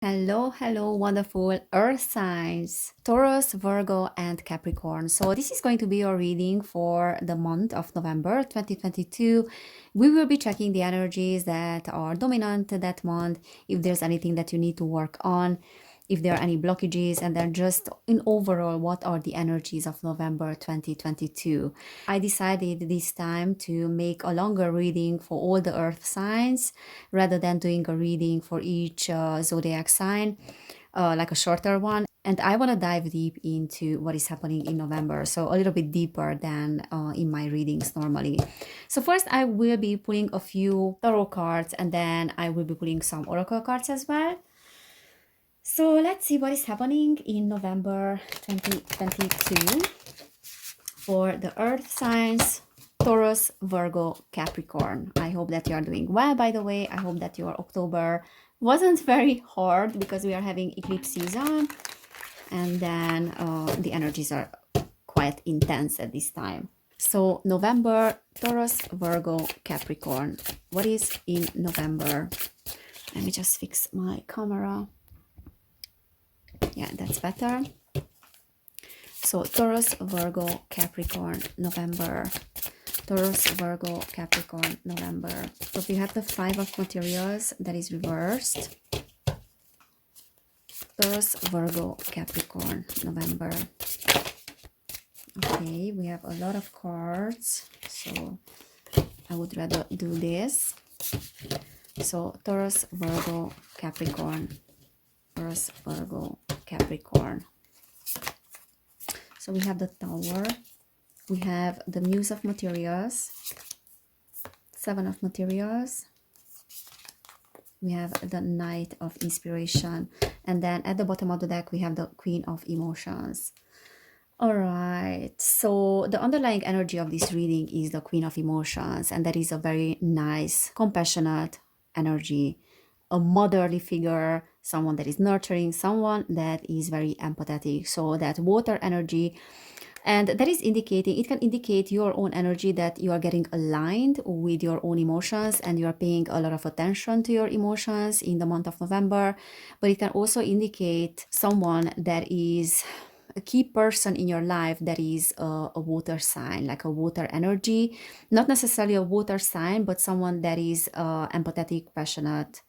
Hello, wonderful earth signs, Taurus, Virgo, and Capricorn. So, this is going to be your reading for the month of November 2022. We will be checking the energies that are dominant that month, if there's anything that you need to work on, if there are any blockages, and then just in overall, what are the energies of November 2022. I decided this time to make a longer reading for all the earth signs rather than doing a reading for each zodiac sign, like a shorter one. And I want to dive deep into what is happening in November, so a little bit deeper than in my readings normally. So first, I will be pulling a few tarot cards, and then I will be pulling some oracle cards as well. So let's see what is happening in November 2022 for the earth signs, Taurus, Virgo, Capricorn. I hope that you are doing well, by the way. I hope that your October wasn't very hard because we are having eclipse season, and then the energies are quite intense at this time. So November, Taurus, Virgo, Capricorn. What is in November? Let me just fix my camera. Yeah, that's better. So Taurus, Virgo, Capricorn, November. Taurus, Virgo, Capricorn, November. So we have the Five of Materials that is reversed. Taurus, Virgo, Capricorn, November. Okay, we have a lot of cards, so I would rather do this. So Taurus, Virgo, Capricorn. Taurus, Virgo, Capricorn. So we have the Tower. We have the Muse of Materials, Seven of Materials. We have the Knight of Inspiration. And then at the bottom of the deck, we have the Queen of Emotions. All right. So the underlying energy of this reading is the Queen of Emotions. And that is a very nice, compassionate energy. A motherly figure, someone that is nurturing, someone that is very empathetic. So that water energy. And that is indicating, it can indicate your own energy, that you are getting aligned with your own emotions and you are paying a lot of attention to your emotions in the month of November. But it can also indicate someone that is a key person in your life that is a water sign, like a water energy, not necessarily a water sign, but someone that is empathetic, passionate,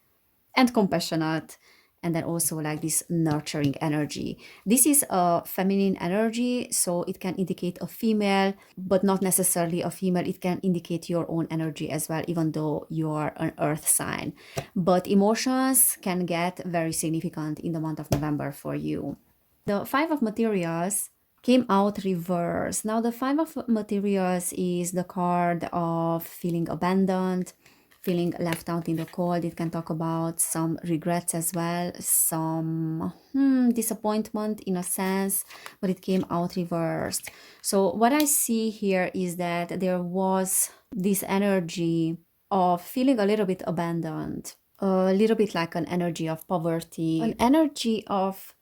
and compassionate, and then also like this nurturing energy. This is a feminine energy, so it can indicate a female, but not necessarily a female. It can indicate your own energy as well, even though you are an earth sign. But emotions can get very significant in the month of November for you. The Five of Materials came out reverse. Now the Five of Materials is the card of feeling abandoned, feeling left out in the cold. It can talk about some regrets as well, some disappointment in a sense, but it came out reversed. So what I see here is that there was this energy of feeling a little bit abandoned, a little bit like an energy of poverty, an energy of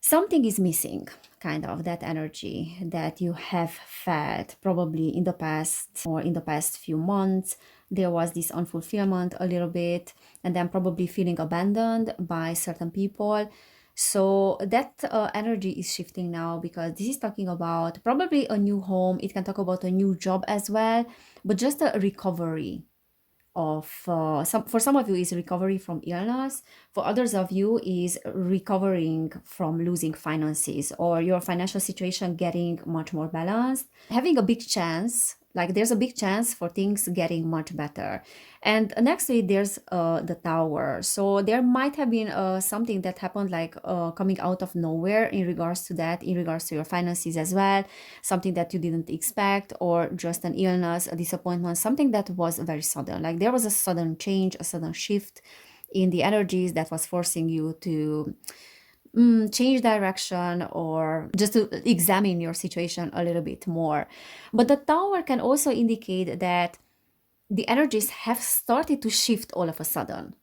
something is missing, kind of that energy that you have felt probably in the past or in the past few months. There was this unfulfillment a little bit, and then probably feeling abandoned by certain people. So that energy is shifting now, because this is talking about probably a new home. It can talk about a new job as well, but just a recovery of for some of you is recovery from illness, for others of you is recovering from losing finances or your financial situation getting much more balanced, having a big chance, like there's a big chance for things getting much better. And next to it there's the Tower. So there might have been something that happened, like coming out of nowhere in regards to that, in regards to your finances as well, something that you didn't expect, or just an illness, a disappointment, something that was very sudden. Like there was a sudden change, a sudden shift in the energies that was forcing you to change direction, or just to examine your situation a little bit more. But the Tower can also indicate that the energies have started to shift all of a sudden.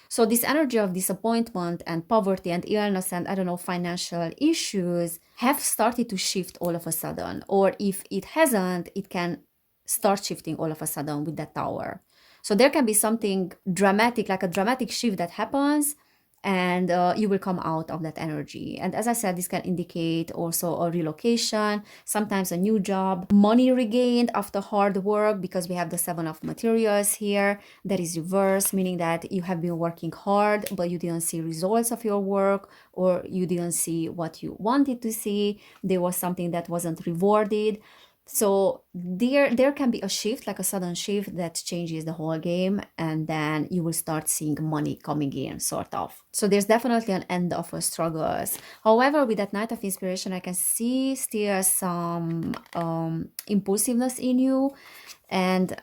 So this energy of disappointment and poverty and illness and, I don't know, financial issues have started to shift all of a sudden. Or if it hasn't, it can start shifting all of a sudden with that Tower. So there can be something dramatic, like a dramatic shift that happens, and you will come out of that energy. And as I said, this can indicate also a relocation, sometimes a new job, money regained after hard work, because we have the Seven of Materials here. That is reverse, meaning that you have been working hard but you didn't see results of your work, or you didn't see what you wanted to see. There was something that wasn't rewarded. So there can be a shift, like a sudden shift that changes the whole game, and then you will start seeing money coming in, sort of. So there's definitely an end of a struggles. However, with that Knight of Inspiration, I can see still some impulsiveness in you, and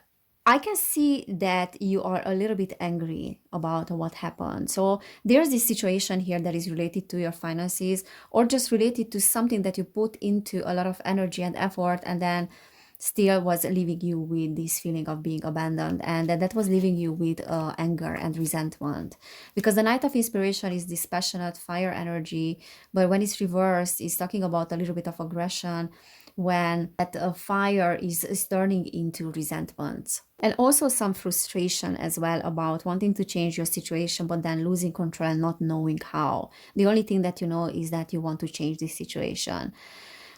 I can see that you are a little bit angry about what happened. So there's this situation here that is related to your finances, or just related to something that you put into a lot of energy and effort, and then still was leaving you with this feeling of being abandoned, and that was leaving you with anger and resentment, because the Knight of Inspiration is this passionate fire energy, but when it's reversed, it's talking about a little bit of aggression, when that fire is turning into resentment, and also some frustration as well about wanting to change your situation but then losing control, not knowing how. The only thing that you know is that you want to change this situation.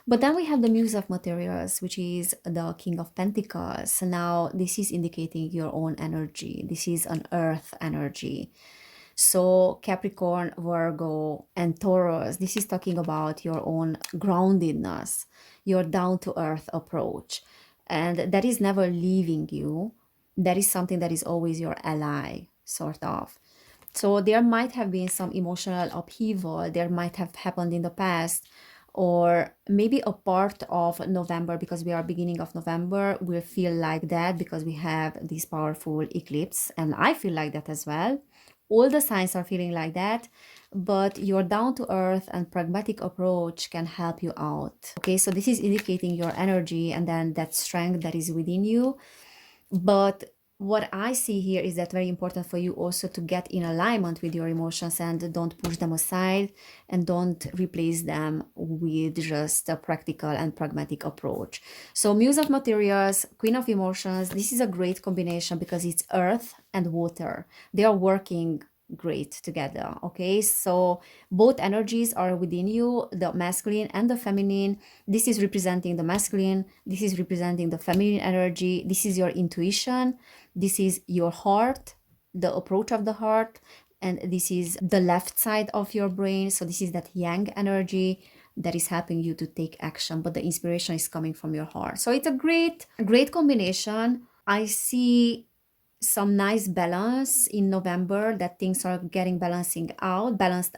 But then we have the Muse of Materials, which is the King of Pentacles. Now this is indicating your own energy. This is an earth energy. So Capricorn, Virgo, and Taurus, this is talking about your own groundedness, your down-to-earth approach. And that is never leaving you. That is something that is always your ally, sort of. So there might have been some emotional upheaval. There might have happened in the past, or maybe a part of November, because we are beginning of November, will feel like that because we have this powerful eclipse. And I feel like that as well. All the signs are feeling like that, but your down-to-earth and pragmatic approach can help you out. Okay, so this is indicating your energy and then that strength that is within you. But what I see here is that very important for you also to get in alignment with your emotions and don't push them aside, and don't replace them with just a practical and pragmatic approach. So Muse of Materials, Queen of Emotions, this is a great combination because it's earth and water. They are working great together. Okay, so both energies are within you, the masculine and the feminine. This is representing the masculine, this is representing the feminine energy. This is your intuition, this is your heart, the approach of the heart, and this is the left side of your brain. So this is that yang energy that is helping you to take action, but the inspiration is coming from your heart. So it's a great combination. I see some nice balance in November, that things are getting balanced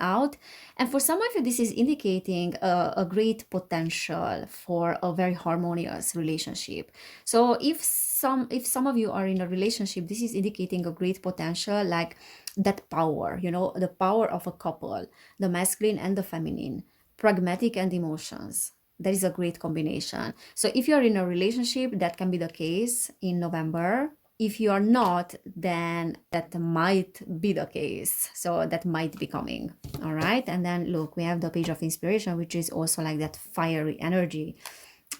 out. And for some of you, this is indicating a great potential for a very harmonious relationship. So if some of you are in a relationship, this is indicating a great potential, like that power, you know, the power of a couple, the masculine and the feminine, pragmatic and emotions. That is a great combination. So if you're in a relationship, that can be the case in November. If you are not, then that might be the case. So that might be coming. All right. And then look, we have the Page of Inspiration, which is also like that fiery energy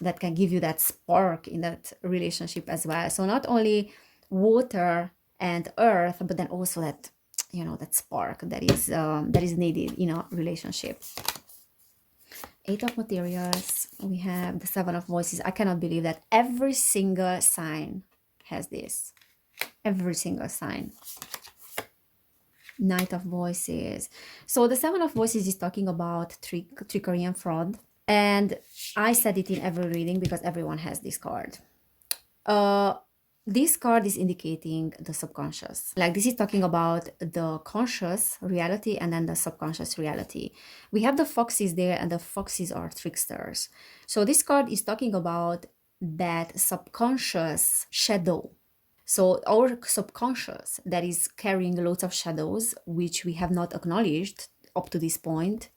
that can give you that spark in that relationship as well. So not only water and earth, but then also that, you know, that spark that is needed in a relationship. Eight of Materials. We have the Seven of Voices. I cannot believe that every single sign has this. Every single sign. Knight of Voices. So the Seven of Voices is talking about trickery and fraud. And I said it in every reading because everyone has this card. This card is indicating the subconscious. Like this is talking about the conscious reality and then the subconscious reality. We have the foxes there, and the foxes are tricksters. So this card is talking about that subconscious shadow. So our subconscious that is carrying lots of shadows, which we have not acknowledged up to this point.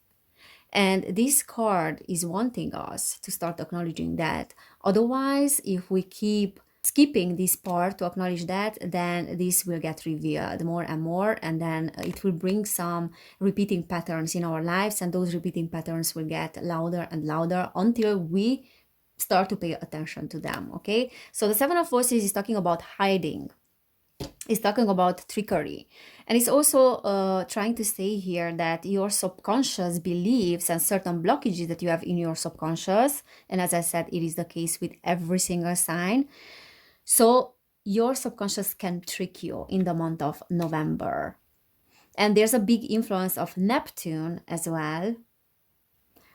And this card is wanting us to start acknowledging that. Otherwise, if we keep skipping this part to acknowledge that, then this will get revealed more and more, and then it will bring some repeating patterns in our lives, and those repeating patterns will get louder and louder until we start to pay attention to them. Okay, so the Seven of Voices is talking about hiding. It's talking about trickery. And it's also trying to say here that your subconscious beliefs and certain blockages that you have in your subconscious, and as I said, it is the case with every single sign. So your subconscious can trick you in the month of November. And there's a big influence of Neptune as well,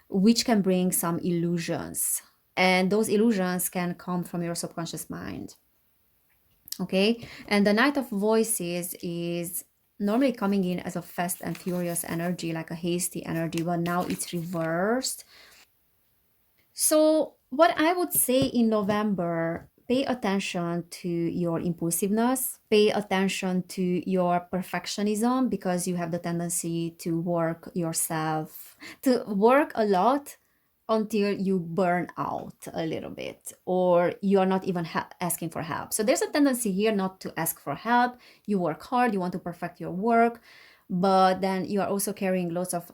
which can bring some illusions. And those illusions can come from your subconscious mind. Okay, and the Knight of Voices is normally coming in as a fast and furious energy, like a hasty energy, but now it's reversed. So what I would say in November, pay attention to your impulsiveness, pay attention to your perfectionism, because you have the tendency to work yourself, to work a lot until you burn out a little bit, or you are not even asking for help. So there's a tendency here not to ask for help. You work hard, you want to perfect your work, but then you are also carrying lots of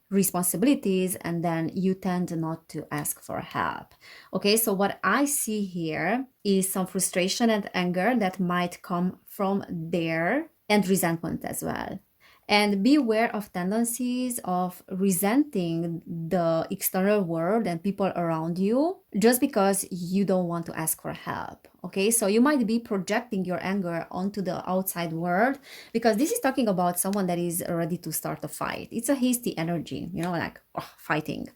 responsibilities, and then you tend not to ask for help. Okay, so what I see here is some frustration and anger that might come from there, and resentment as well. And be aware of tendencies of resenting the external world and people around you just because you don't want to ask for help. Okay, so you might be projecting your anger onto the outside world, because this is talking about someone that is ready to start a fight. It's a hasty energy, you know, like fighting.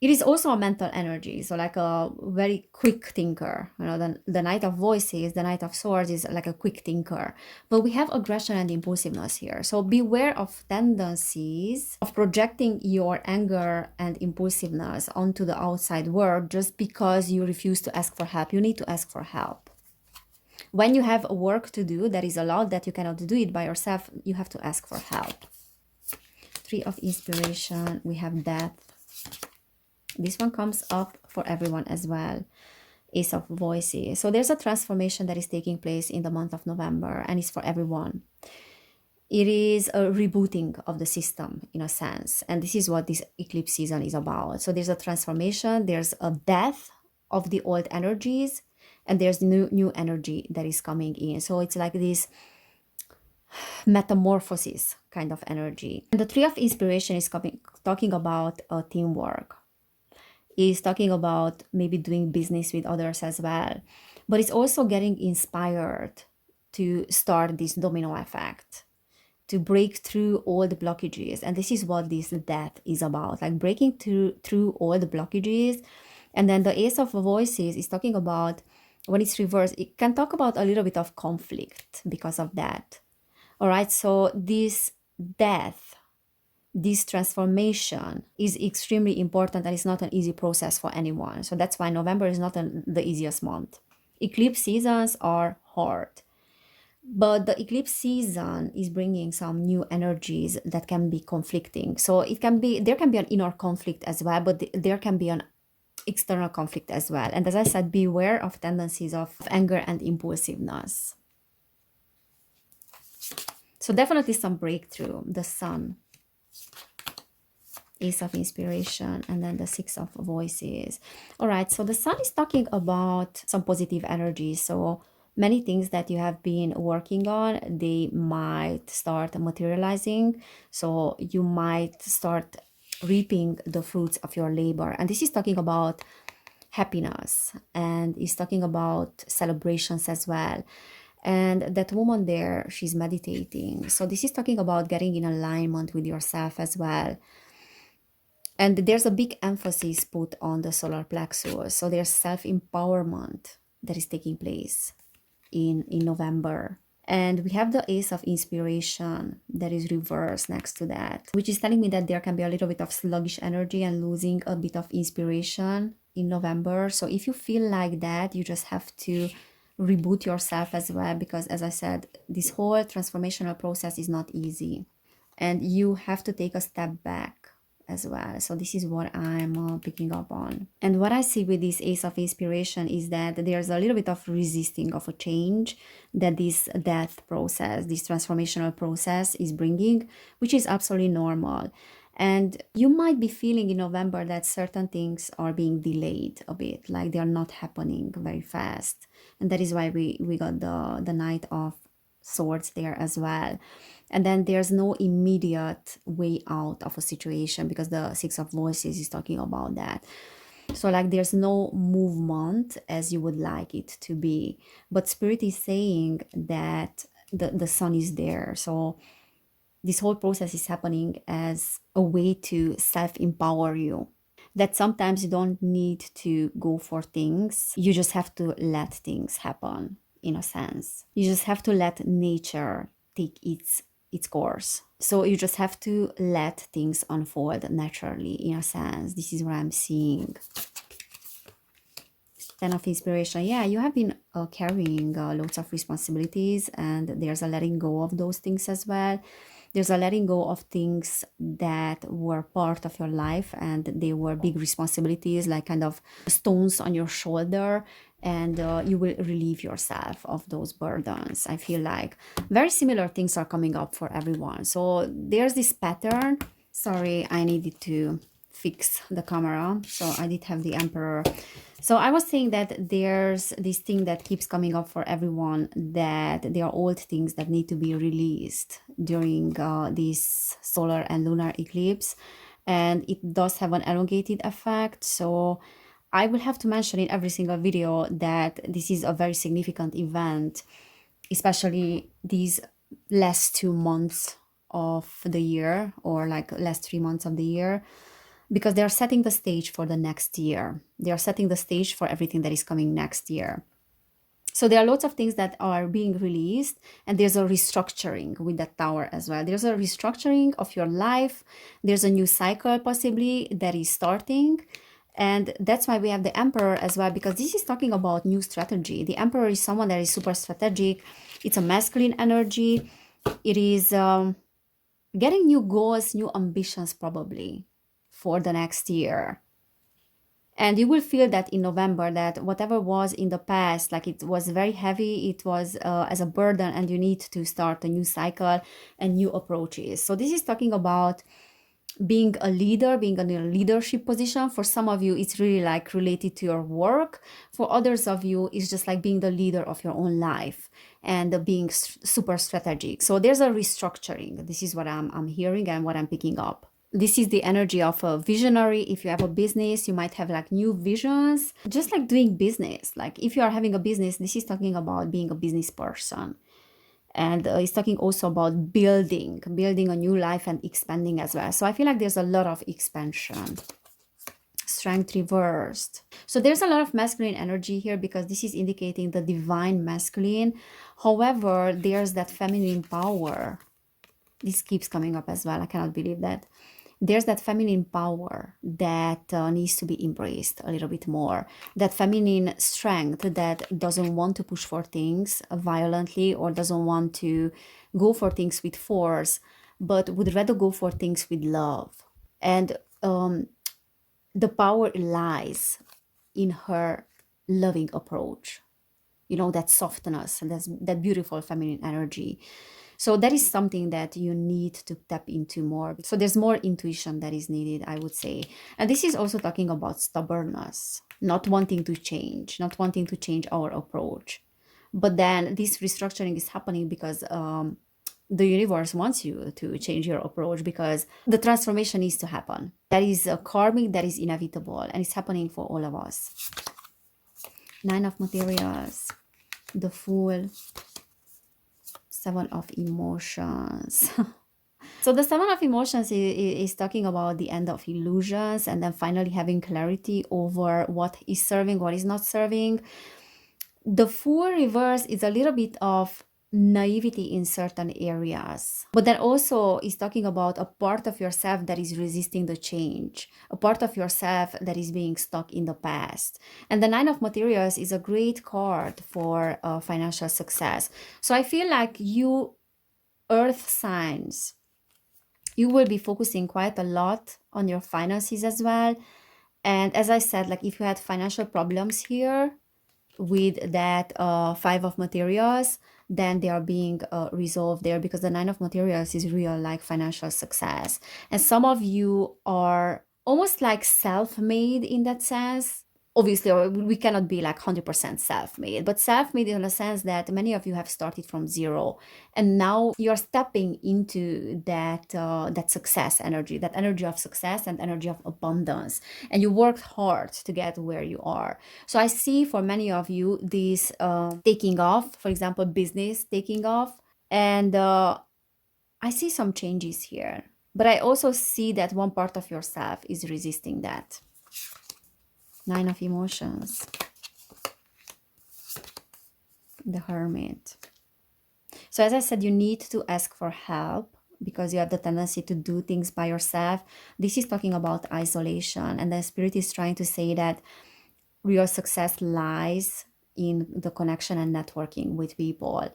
It is also a mental energy, so like a very quick thinker. You know, the Knight of Voices, the Knight of Swords is like a quick thinker. But we have aggression and impulsiveness here. So beware of tendencies of projecting your anger and impulsiveness onto the outside world just because you refuse to ask for help. You need to ask for help. When you have work to do, there is a lot that you cannot do it by yourself. You have to ask for help. Three of Inspiration, we have Death. This one comes up for everyone as well. Ace of Voices. So there's a transformation that is taking place in the month of November, and it's for everyone. It is a rebooting of the system in a sense. And this is what this eclipse season is about. So there's a transformation, there's a death of the old energies, and there's new energy that is coming in. So it's like this metamorphosis kind of energy. And the Three of Inspiration is talking about teamwork. Is talking about maybe doing business with others as well. But it's also getting inspired to start this domino effect, to break through all the blockages. And this is what this death is about, like breaking through all the blockages. And then the Ace of Voices is talking about, when it's reversed, it can talk about a little bit of conflict because of that. All right, so this death, this transformation is extremely important, and it's not an easy process for anyone. So that's why November is not the easiest month. Eclipse seasons are hard, but the eclipse season is bringing some new energies that can be conflicting. So there can be an inner conflict as well, but there can be an external conflict as well. And as I said, beware of tendencies of anger and impulsiveness. So definitely some breakthrough. The Sun, Ace of Inspiration, and then the Six of Voices. All right, so the Sun is talking about some positive energy. So many things that you have been working on, they might start materializing. So you might start reaping the fruits of your labor. And this is talking about happiness, and is talking about celebrations as well. And that woman there, she's meditating. So this is talking about getting in alignment with yourself as well. And there's a big emphasis put on the solar plexus. So there's self-empowerment that is taking place in November. And we have the Ace of Inspiration that is reversed next to that, which is telling me that there can be a little bit of sluggish energy and losing a bit of inspiration in November. So if you feel like that, you just have to reboot yourself as well, because as I said, this whole transformational process is not easy, and you have to take a step back as well. So this is what I'm picking up on. And what I see with this Ace of Inspiration is that there's a little bit of resisting of a change that this death process, this transformational process is bringing, which is absolutely normal. And you might be feeling in November that certain things are being delayed a bit, like they are not happening very fast. And that is why we got the Knight of Swords there as well. And then there's no immediate way out of a situation, because the Six of Voices is talking about that. So like there's no movement as you would like it to be. But Spirit is saying that the sun is there. So this whole process is happening as a way to self-empower you. That sometimes you don't need to go for things. You just have to let things happen, in a sense. You just have to let nature take its course. So you just have to let things unfold naturally, in a sense. This is what I'm seeing. Ten of Inspiration. Yeah, you have been carrying lots of responsibilities, and there's a letting go of those things as well. There's a letting go of things that were part of your life and they were big responsibilities, like kind of stones on your shoulder, and you will relieve yourself of those burdens. I feel like very similar things are coming up for everyone. So there's this pattern. Sorry, I needed to fix the camera. So I did have the Emperor. So I was saying that there's this thing that keeps coming up for everyone, that there are old things that need to be released during this solar and lunar eclipse. And it does have an elongated effect. So I will have to mention in every single video that this is a very significant event, especially these last 2 months of the year, or like last 3 months of the year, because they are setting the stage for the next year. They are setting the stage for everything that is coming next year. So there are lots of things that are being released, and there's a restructuring with that Tower as well. There's a restructuring of your life. There's a new cycle possibly that is starting. And that's why we have the Emperor as well, because this is talking about new strategy. The Emperor is someone that is super strategic. It's a masculine energy. It is getting new goals, new ambitions probably for the next year. And you will feel that in November, that whatever was in the past, like it was very heavy, it was as a burden, and you need to start a new cycle and new approaches. So this is talking about being a leader, being in a leadership position. For some of you, it's really like related to your work. For others of you, it's just like being the leader of your own life and being super strategic. So there's a restructuring. This is what I'm hearing and what I'm picking up. This is the energy of a visionary. If you have a business, you might have like new visions, just like doing business. Like if you are having a business, this is talking about being a business person. And it's talking also about building a new life and expanding as well. So I feel like there's a lot of expansion. Strength reversed. So there's a lot of masculine energy here, because this is indicating the divine masculine. However, there's that feminine power. This keeps coming up as well. I cannot believe that. There's that feminine power that needs to be embraced a little bit more. That feminine strength that doesn't want to push for things violently, or doesn't want to go for things with force, but would rather go for things with love. And the power lies in her loving approach. You know, that softness and that beautiful feminine energy. So that is something that you need to tap into more. So there's more intuition that is needed, I would say. And this is also talking about stubbornness, not wanting to change our approach. But then this restructuring is happening because the universe wants you to change your approach, because the transformation needs to happen. That is karmic, that is inevitable, and it's happening for all of us. Nine of Materials, the Fool, Seven of Emotions. So the Seven of Emotions is talking about the end of illusions, and then finally having clarity over what is serving, what is not serving. The Fool reverse is a little bit of naivety in certain areas, but then also is talking about a part of yourself that is resisting the change, a part of yourself that is being stuck in the past. And the Nine of Materials is a great card for financial success. So I feel like you earth signs, you will be focusing quite a lot on your finances as well. And as I said, like if you had financial problems here with that Five of Materials, then they are being resolved there, because the Nine of Materials is real like financial success. And some of you are almost like self-made in that sense. Obviously, we cannot be like 100% self-made, but self-made in a sense that many of you have started from zero, and now you're stepping into that success energy, that energy of success and energy of abundance, and you worked hard to get where you are. So I see for many of you this taking off, for example, business taking off, and I see some changes here, but I also see that one part of yourself is resisting that. Nine of Emotions, the Hermit. So as I said, you need to ask for help because you have the tendency to do things by yourself. This is talking about isolation, and the Spirit is trying to say that real success lies in the connection and networking with people.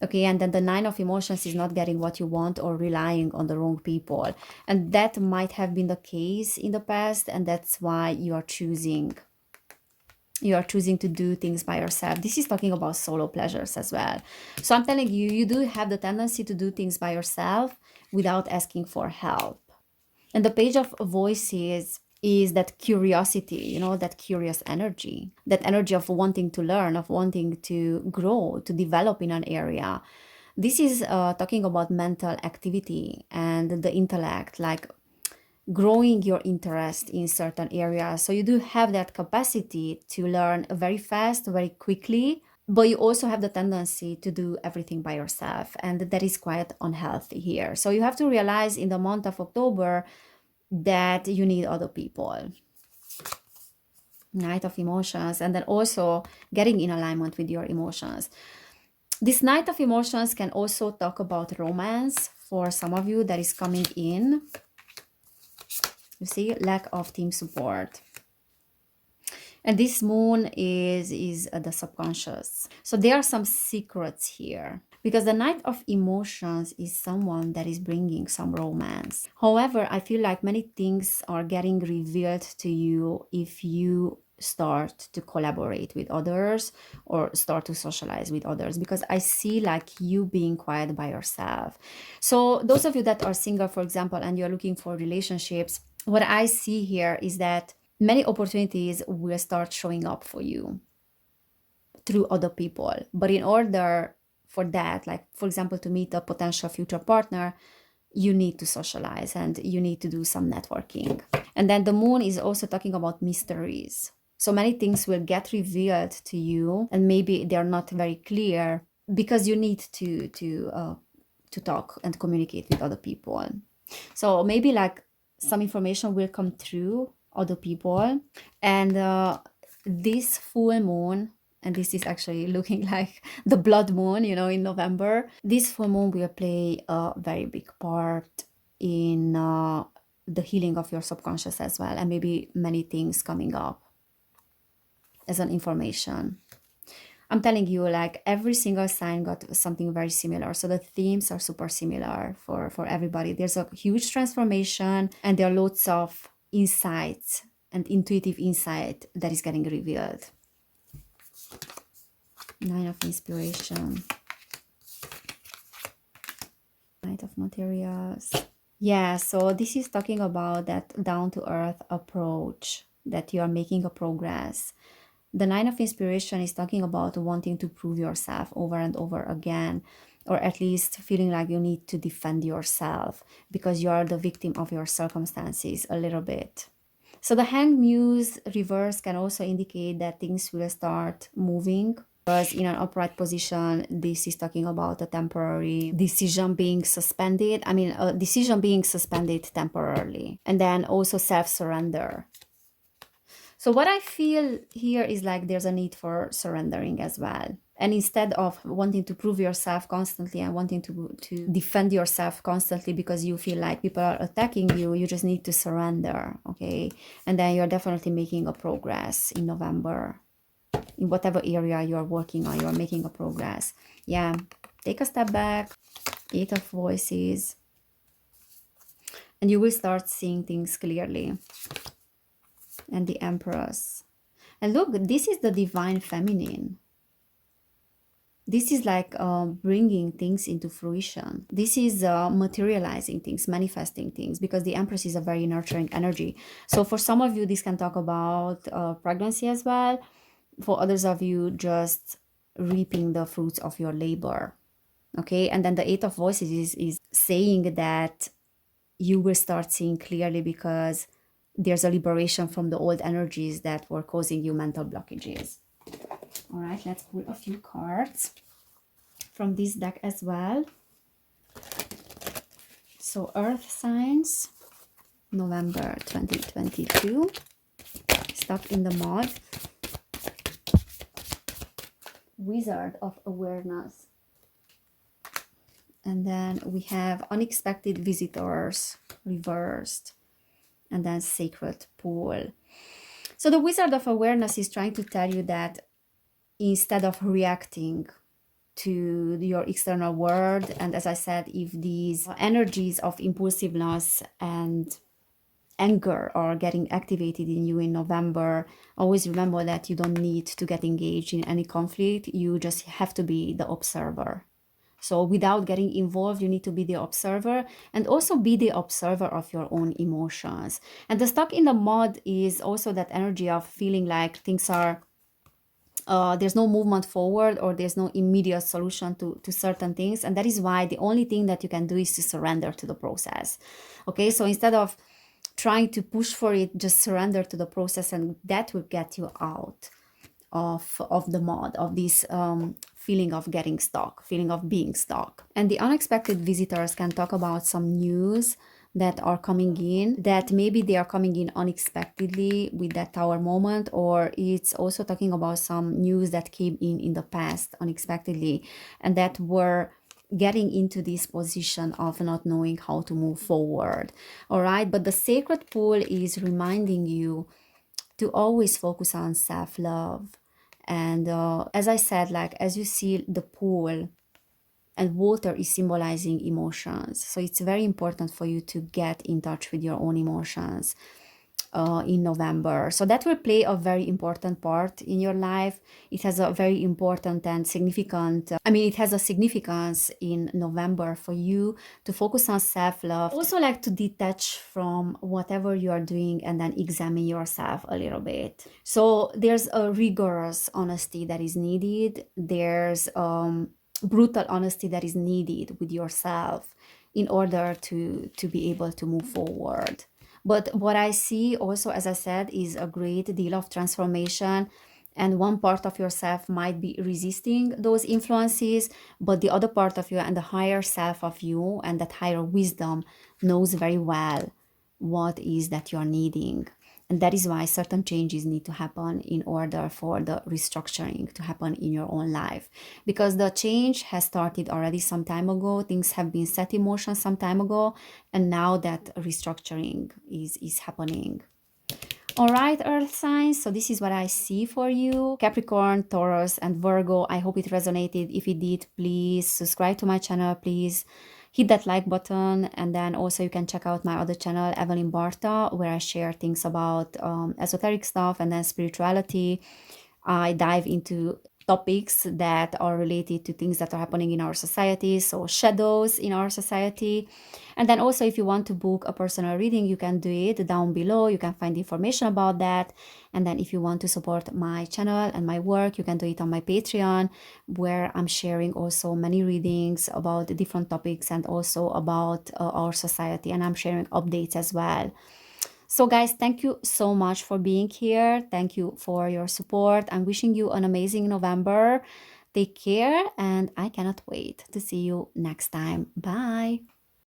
Okay, and then the Nine of Emotions is not getting what you want or relying on the wrong people. And that might have been the case in the past, and that's why you are choosing to do things by yourself. This is talking about solo pleasures as well. So I'm telling you, you do have the tendency to do things by yourself without asking for help. And the Page of Voices is that curiosity, that curious energy, that energy of wanting to learn, of wanting to grow, to develop in an area. This is talking about mental activity and the intellect, like growing your interest in certain areas. So you do have that capacity to learn very fast, very quickly, but you also have the tendency to do everything by yourself, and that is quite unhealthy here. So you have to realize in the month of October that you need other people. Knight of Emotions, and then also getting in alignment with your emotions. This Knight of Emotions can also talk about romance for some of you that is coming in. You see, lack of team support. And this moon is the subconscious. So there are some secrets here, because the Knight of Emotions is someone that is bringing some romance. However, I feel like many things are getting revealed to you if you start to collaborate with others or start to socialize with others, because I see like you being quiet by yourself. So those of you that are single, for example, and you're looking for relationships, what I see here is that many opportunities will start showing up for you through other people. But in order for that, like for example, to meet a potential future partner, you need to socialize and you need to do some networking. And then the moon is also talking about mysteries. So many things will get revealed to you, and maybe they're not very clear because you need to talk and communicate with other people. So maybe like some information will come through other people, and this full moon, and this is actually looking like the blood moon, in November, this full moon will play a very big part in the healing of your subconscious as well, and maybe many things coming up as an information. I'm telling you, like every single sign got something very similar. So the themes are super similar for everybody. There's a huge transformation, and there are lots of insights and intuitive insight that is getting revealed. Nine of Inspiration. Knight of Materials. Yeah, so this is talking about that down-to-earth approach, that you are making a progress. The Nine of Inspiration is talking about wanting to prove yourself over and over again, or at least feeling like you need to defend yourself because you are the victim of your circumstances a little bit. So the Hanged Muse reverse can also indicate that things will start moving, because in an upright position, this is talking about a temporary decision being suspended. I mean, a decision being suspended temporarily, and then also self-surrender. So what I feel here is like there's a need for surrendering as well. And instead of wanting to prove yourself constantly and wanting to defend yourself constantly because you feel like people are attacking you, you just need to surrender, okay? And then you're definitely making a progress in November. In whatever area you are working on, you are making a progress. Yeah, take a step back. Eight of Voices. And you will start seeing things clearly. And the Empress. And look, this is the Divine Feminine. This is like bringing things into fruition. This is materializing things, manifesting things, because the Empress is a very nurturing energy. So for some of you, this can talk about pregnancy as well. For others of you, just reaping the fruits of your labor. Okay, and then the Eight of Voices is saying that you will start seeing clearly, because there's a liberation from the old energies that were causing you mental blockages. All right, let's pull a few cards from this deck as well. So Earth signs, November 2022, stuck in the mud. Wizard of Awareness. And then we have unexpected visitors reversed. And then Sacred Pool. So the Wizard of Awareness is trying to tell you that instead of reacting to your external world, and as I said, if these energies of impulsiveness and anger are getting activated in you in November, always remember that you don't need to get engaged in any conflict. You just have to be the observer. So without getting involved, you need to be the observer, and also be the observer of your own emotions. And the stuck in the mud is also that energy of feeling like things are there's no movement forward, or there's no immediate solution to certain things. And that is why the only thing that you can do is to surrender to the process. Okay, so instead of trying to push for it, just surrender to the process, and that will get you out of the mud, of this feeling of getting stuck, feeling of being stuck. And the unexpected visitors can talk about some news that are coming in, that maybe they are coming in unexpectedly with that Tower moment, or it's also talking about some news that came in the past unexpectedly, and that were getting into this position of not knowing how to move forward. All right, but the Sacred Pool is reminding you to always focus on self-love. And as I said, like, as you see the pool, and water is symbolizing emotions, so it's very important for you to get in touch with your own emotions in November. So that will play a very important part in your life. It has a very important and significant, it has a significance in November for you to focus on self-love. Also, like, to detach from whatever you are doing and then examine yourself a little bit. So there's a rigorous honesty that is needed. There's brutal honesty that is needed with yourself in order to be able to move forward. But what I see also, as I said, is a great deal of transformation. And one part of yourself might be resisting those influences, but the other part of you and the higher self of you and that higher wisdom knows very well what is that you're needing. And that is why certain changes need to happen in order for the restructuring to happen in your own life. Because the change has started already some time ago. Things have been set in motion some time ago. And now that restructuring is happening. All right, Earth signs. So this is what I see for you. Capricorn, Taurus, and Virgo. I hope it resonated. If it did, please subscribe to my channel. Please hit that like button, and then also you can check out my other channel, Evelyn Barta, where I share things about esoteric stuff and then spirituality. I dive into topics that are related to things that are happening in our society, so shadows in our society. And then also, if you want to book a personal reading, you can do it down below. You can find information about that. And then if you want to support my channel and my work, you can do it on my Patreon, where I'm sharing also many readings about different topics and also about our society, and I'm sharing updates as well. So guys, thank you so much for being here. Thank you for your support. I'm wishing you an amazing November. Take care, and I cannot wait to see you next time. Bye.